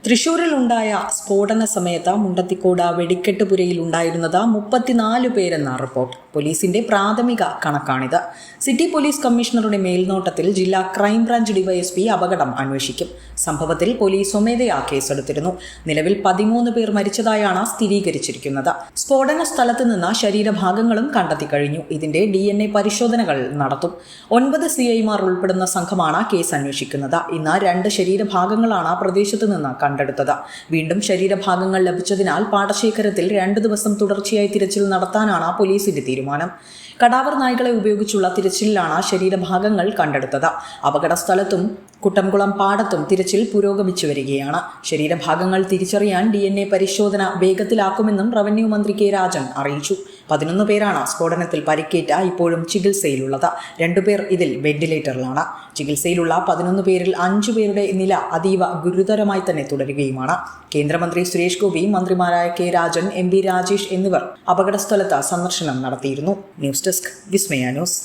തൃശൂരിലുണ്ടായ സ്ഫോടന സമയത്ത് മുണ്ടത്തിക്കോട് വെടിക്കെട്ടുപുരയിൽ ഉണ്ടായിരുന്നത് 34 പേരെന്ന റിപ്പോർട്ട്. പോലീസിന്റെ പ്രാഥമിക കണക്കാണിത്. സിറ്റി പോലീസ് കമ്മീഷണറുടെ മേൽനോട്ടത്തിൽ ജില്ലാ ക്രൈംബ്രാഞ്ച് ഡിവൈഎസ്പി അപകടം അന്വേഷിക്കും. സംഭവത്തിൽ പോലീസ് സ്വമേധയാ കേസെടുത്തിരുന്നു. നിലവിൽ 13 പേർ മരിച്ചതായാണ് സ്ഥിരീകരിച്ചിരിക്കുന്നത്. സ്ഫോടന സ്ഥലത്ത് നിന്ന് ശരീരഭാഗങ്ങളും കണ്ടെത്തി കഴിഞ്ഞു. ഇതിന്റെ DNA പരിശോധനകൾ നടത്തും. 9 CIമാർ ഉൾപ്പെടുന്ന സംഘമാണ് കേസ് അന്വേഷിക്കുന്നത്. ഇന്ന് 2 ശരീരഭാഗങ്ങളാണ് പ്രദേശത്ത് നിന്ന് കണ്ടെടുത്തത്. വീണ്ടും ശരീരഭാഗങ്ങൾ ലഭിച്ചതിനാൽ പാടശേഖരത്തിൽ 2 ദിവസം തുടർച്ചയായി തിരച്ചിൽ നടത്താനാണ് പോലീസിന്റെ തീരുമാനം. കടാവർ നായ്ക്കളെ ഉപയോഗിച്ചുള്ള തിരച്ചിലിലാണ് ശരീരഭാഗങ്ങൾ കണ്ടെടുത്തത്. അപകട സ്ഥലത്തും കുട്ടംകുളം പാടത്തും തിരച്ചിൽ പുരോഗമിച്ചു വരികയാണ്. ശരീരഭാഗങ്ങൾ തിരിച്ചറിയാൻ DNA പരിശോധന വേഗത്തിലാക്കുമെന്നും റവന്യൂ മന്ത്രി കെ രാജൻ അറിയിച്ചു. 11 പേരാണ് സ്ഫോടനത്തിൽ പരിക്കേറ്റ ഇപ്പോഴും ചികിത്സയിലുള്ളത്. 2 പേർ ഇതിൽ വെന്റിലേറ്ററിലാണ്. ചികിത്സയിലുള്ള 11 പേരിൽ 5 പേരുടെ നില അതീവ ഗുരുതരമായി തന്നെ തുടരുകയുമാണ്. കേന്ദ്രമന്ത്രി സുരേഷ് ഗോപി, മന്ത്രിമാരായ കെ രാജൻ, MP രാജേഷ് എന്നിവർ അപകടസ്ഥലത്ത് സന്ദർശനം നടത്തിയിരുന്നു. ന്യൂസ് ഡെസ്ക് വിസ്മയ ന്യൂസ്.